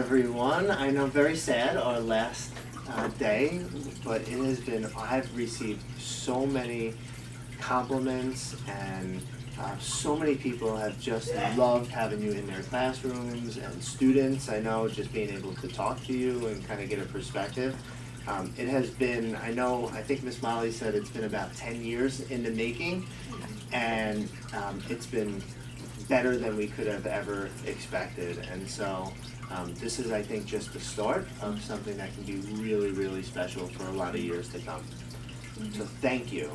everyone. I know, very sad, our last day, but it has been, I've received so many compliments, and so many people have just loved having you in their classrooms, and students, I know, just being able to talk to you and kind of get a perspective. It has been, I think Miss Molly said it's been about 10 years in the making, and it's been better than we could have ever expected. And so this is, I think, just the start of something that can be really, really special for a lot of years to come. So thank you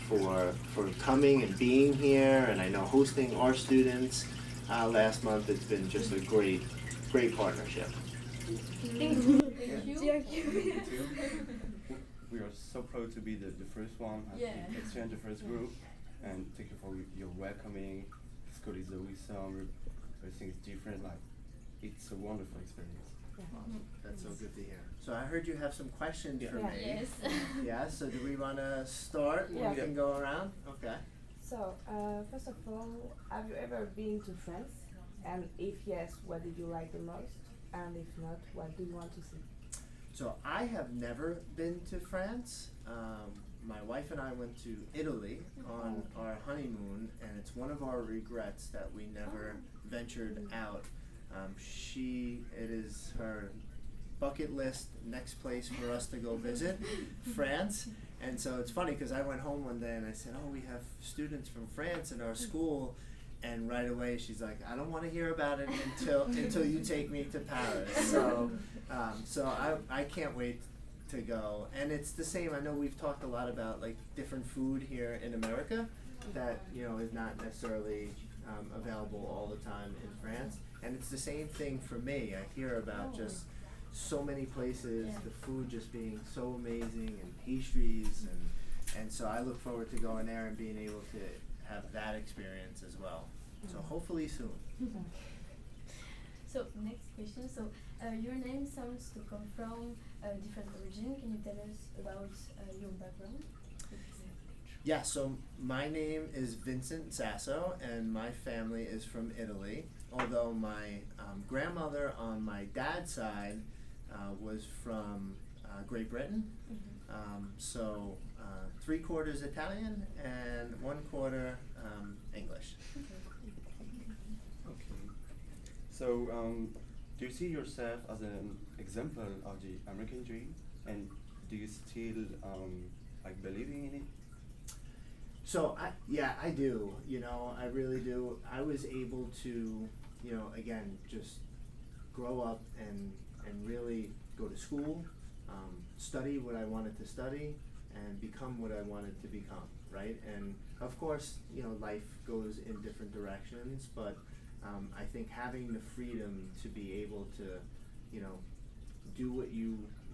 for coming and being here, and I know hosting our students last month. It's been just a great partnership. Thank you. Thank you. We are so proud to be the first one at the exchange, the first group, and thank you for your welcoming. School is awesome, everything is different, like it's a wonderful experience. That's so good to hear. So I heard you have some questions for me. Yes. Yeah, so do we want to start? Yeah. We can go around? Okay. So, first of all, have you ever been to France? And if yes, what did you like the most? And if not, what do you want to see? So I have never been to France. My wife and I went to Italy on our honeymoon, and it's one of our regrets that we never ventured out. It is her bucket list next place for us to go visit, France. And so it's funny because I went home one day and I said, "Oh, we have students from France in our school." And right away she's like, "I don't want to hear about it until you take me to Paris." So I can't wait to go. And it's the same. I know we've talked a lot about like different food here in America that is not necessarily available all the time in France. And it's the same thing for me. I hear about just so many places, the food just being so amazing, and pastries, and so I look forward to going there and being able to have that experience as well. So hopefully soon. So next question. So your name sounds to come from a different origin. Can you tell us about your background? Yeah, so my name is Vincent Sasso, and my family is from Italy. Although my grandmother on my dad's side was from Great Britain. So 3/4 Italian and 1/4 English. Okay. So, do you see yourself as an example of the American dream, and do you still believing in it? So I do. I really do. I was able to, again, just grow up and really go to school, study what I wanted to study, and become what I wanted to become, right? And of course, life goes in different directions, but I think having the freedom to be able to, do what you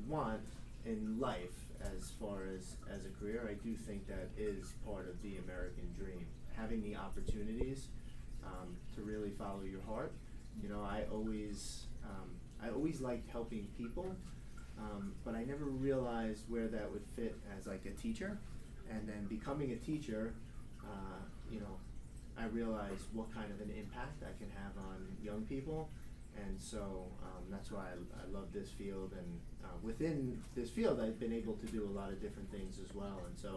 want in life as far as a career, I do think that is part of the American dream. Having the opportunities to really follow your heart. I always liked helping people, but I never realized where that would fit as like a teacher. And then becoming a teacher, I realized what kind of an impact I can have on young people. And so that's why I love this field, and within this field I've been able to do a lot of different things as well. And so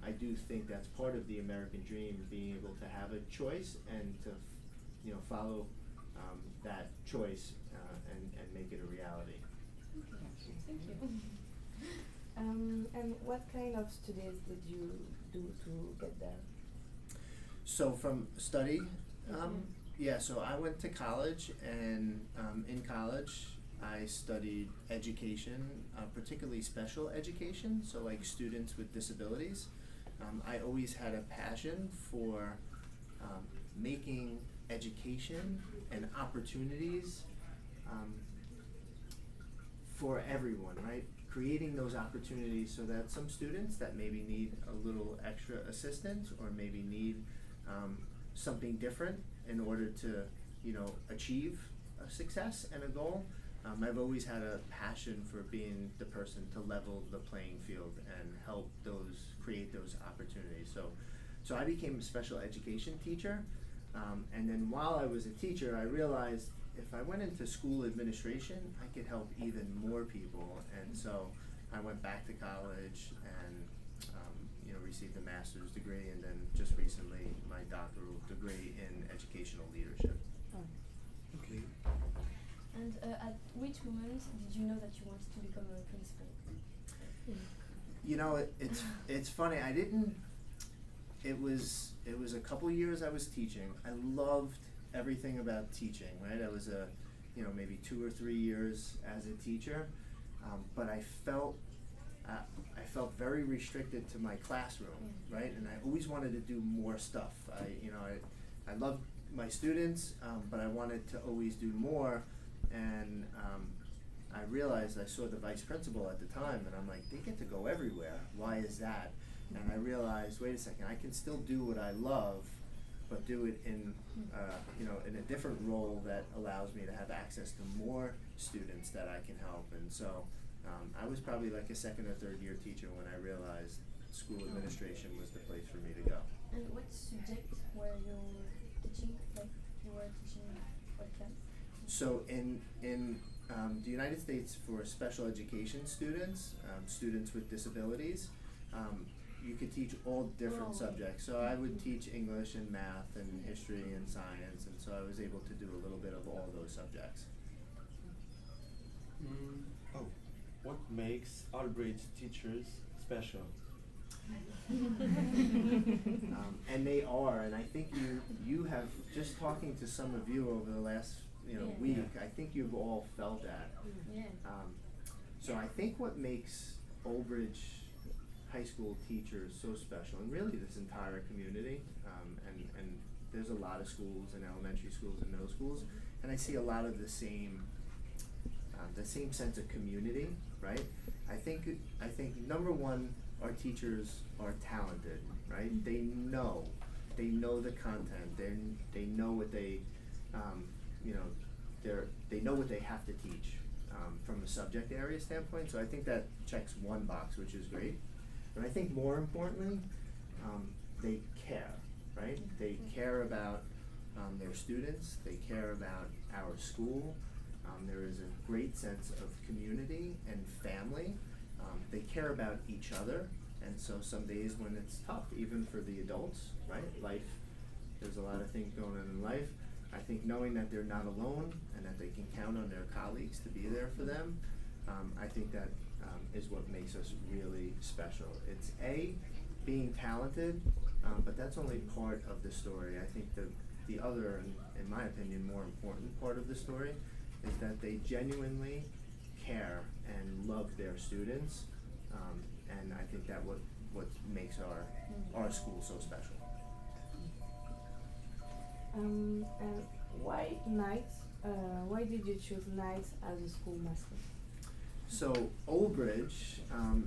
I do think that's part of the American dream, being able to have a choice and to follow that choice and make it a reality. Thank you. And what kind of studies did you do to get there? So from study, so I went to college, and in college I studied education, particularly special education, so like students with disabilities. I always had a passion for making education and opportunities for everyone, right? Creating those opportunities so that some students that maybe need a little extra assistance, or maybe need something different in order to, achieve a success and a goal. I've always had a passion for being the person to level the playing field and help create those opportunities. So I became a special education teacher, and then while I was a teacher, I realized if I went into school administration, I could help even more people, and so I went back to college and received a master's degree, and then just recently my doctoral degree in educational leadership. Oh. Okay. And at which moment did you know that you wanted to become a principal? You know, it's funny. I didn't. It was a couple years I was teaching. I loved everything about teaching. Right, I was maybe 2 or 3 years as a teacher, but I felt very restricted to my classroom. Right, and I always wanted to do more stuff. I loved my students, but I wanted to always do more, and I realized, I saw the vice principal at the time, and I'm like, they get to go everywhere. Why is that? And I realized, wait a second, I can still do what I love, but do it in a different role that allows me to have access to more students that I can help. And so I was probably like a second or third year teacher when I realized school administration was the place for me to go. And what subject were you teaching? Like you were teaching what class? So in the United States, for special education students, students with disabilities, you could teach all different subjects. So I would teach English and math and history and science, and so I was able to do a little bit of all those subjects. What makes Albridge teachers special? And they are, and I think you have, just talking to some of you over the last week, I think you've all felt that. Yeah. So I think what makes Old Bridge High School teachers so special, and really this entire community, and there's a lot of schools and elementary schools and middle schools, and I see a lot of the same sense of community, right? I think number one, our teachers are talented, right? They know the content. They know what they know what they have to teach from a subject area standpoint. So I think that checks one box, which is great. And I think more importantly, they care, right? They care about their students. They care about our school. There is a great sense of community and family. They care about each other. And so some days when it's tough, even for the adults, right? There's a lot of things going on in life. I think knowing that they're not alone and that they can count on their colleagues to be there for them, I think that is what makes us really special. It's being talented, but that's only part of the story. I think the other, and in my opinion, more important part of the story is that they genuinely care and love their students, and I think that what makes our school so special. And why Knights? Why did you choose Knights as a school mascot? So Old Bridge,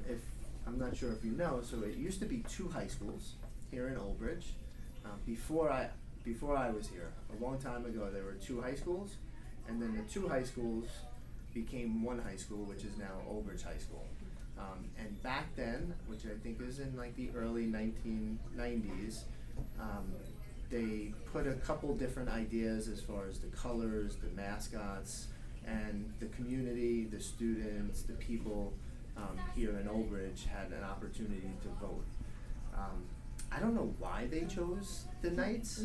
if I'm not sure if you know, so it used to be 2 high schools here in Old Bridge. Before I was here, a long time ago, there were 2 high schools, and then the 2 high schools became 1 high school, which is now Old Bridge High School. And back then, which I think is in like the early 1990s, they put a couple different ideas as far as the colors, the mascots, and the community, the students, the people here in Old Bridge had an opportunity to vote. I don't know why they chose the Knights.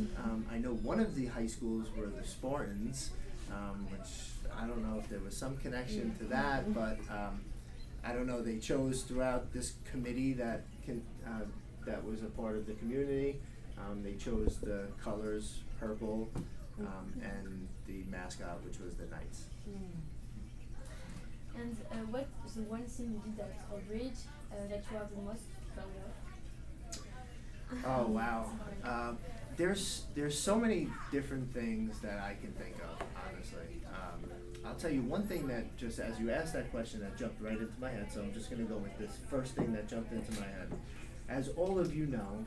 I know one of the high schools were the Spartans, which I don't know if there was some connection to that, but I don't know. They chose throughout this committee that was a part of the community. They chose the colors purple and the mascot, which was the Knights. And what is the one thing you did at Old Bridge that you are the most proud of? Oh wow. There's so many different things that I can think of, honestly. I'll tell you one thing that, just as you asked that question, that jumped right into my head, so I'm just going to go with this first thing that jumped into my head. As all of you know,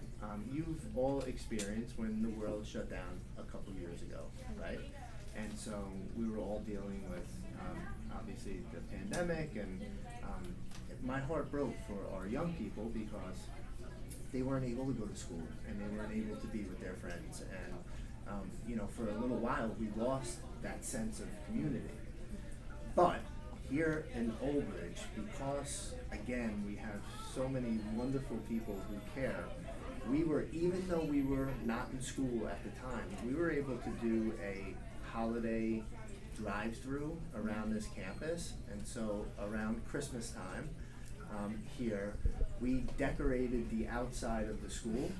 you've all experienced when the world shut down a couple years ago, right? And so we were all dealing with, obviously, the pandemic, and my heart broke for our young people because they weren't able to go to school and they weren't able to be with their friends. And for a little while, we lost that sense of community. But here in Old Bridge, because again we have so many wonderful people who care, we were, even though we were not in school at the time, we were able to do a holiday drive-through around this campus. And so around Christmas time, here, we decorated the outside of the school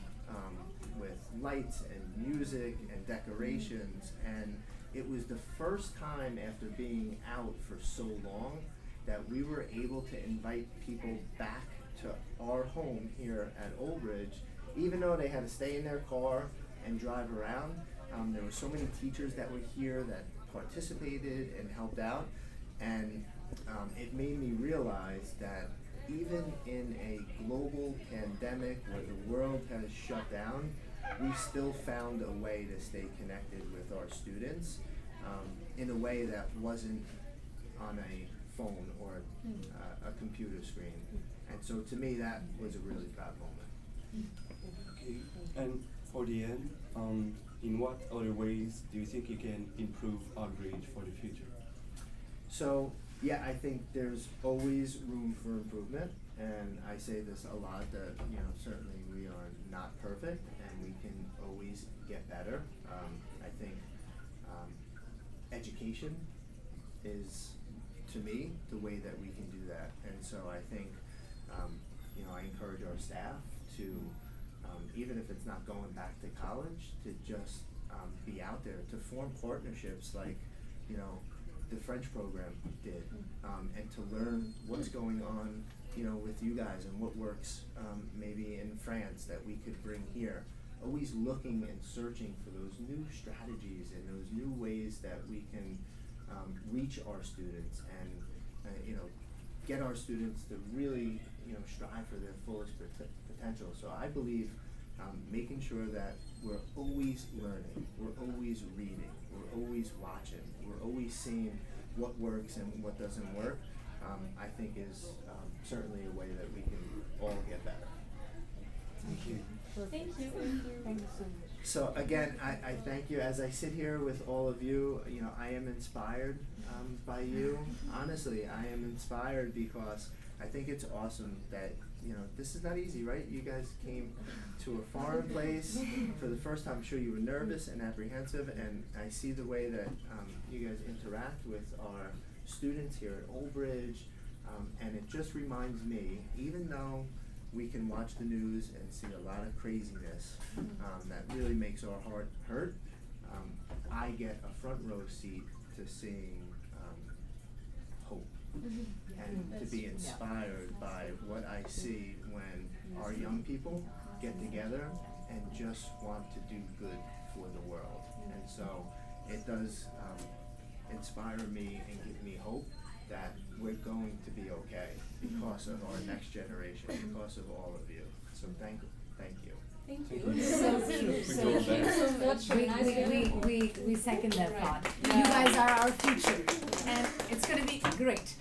with lights and music and decorations, and it was the first time after being out for so long that we were able to invite people back to our home here at Old Bridge, even though they had to stay in their car and drive around. There were so many teachers that were here that participated and helped out, and it made me realize that even in a global pandemic where the world has shut down, we still found a way to stay connected with our students in a way that wasn't on a phone or a computer screen. And so to me, that was a really proud moment. Okay, and for the end, in what other ways do you think you can improve Outreach for the future? So, yeah, I think there's always room for improvement, and I say this a lot that, you know, certainly we are not perfect and we can always get better. I think education is, to me, the way that we can do that. And so I think, you know, I encourage our staff to, even if it's not going back to college, to just be out there, to form partnerships like, you know, the French program did, and to learn what's going on, you know, with you guys and what works maybe in France that we could bring here. Always looking and searching for those new strategies and those new ways that we can reach our students and you know, get our students to really, you know, strive for their fullest potential. So I believe making sure that we're always learning, we're always reading, we're always watching, we're always seeing what works and what doesn't work, I think is certainly a way that we can all get better. Thank you. Thank you. Thank you so much. So again, I thank you. As I sit here with all of you, you know, I am inspired by you. Honestly, I am inspired because I think it's awesome that, you know, this is not easy, right? You guys came to a foreign place for the first time. I'm sure you were nervous and apprehensive, and I see the way that you guys interact with our students here at Old Bridge, and it just reminds me, even though we can watch the news and see a lot of craziness that really makes our heart hurt, I get a front row seat to seeing hope and to be inspired by what I see when our young people get together and just want to do good for the world. And so it does inspire me and give me hope that we're going to be okay because of our next generation, because of all of you. So thank you. Thank you. So We So go thank you back. so much. We second that thought. You guys are our future, and it's gonna be great.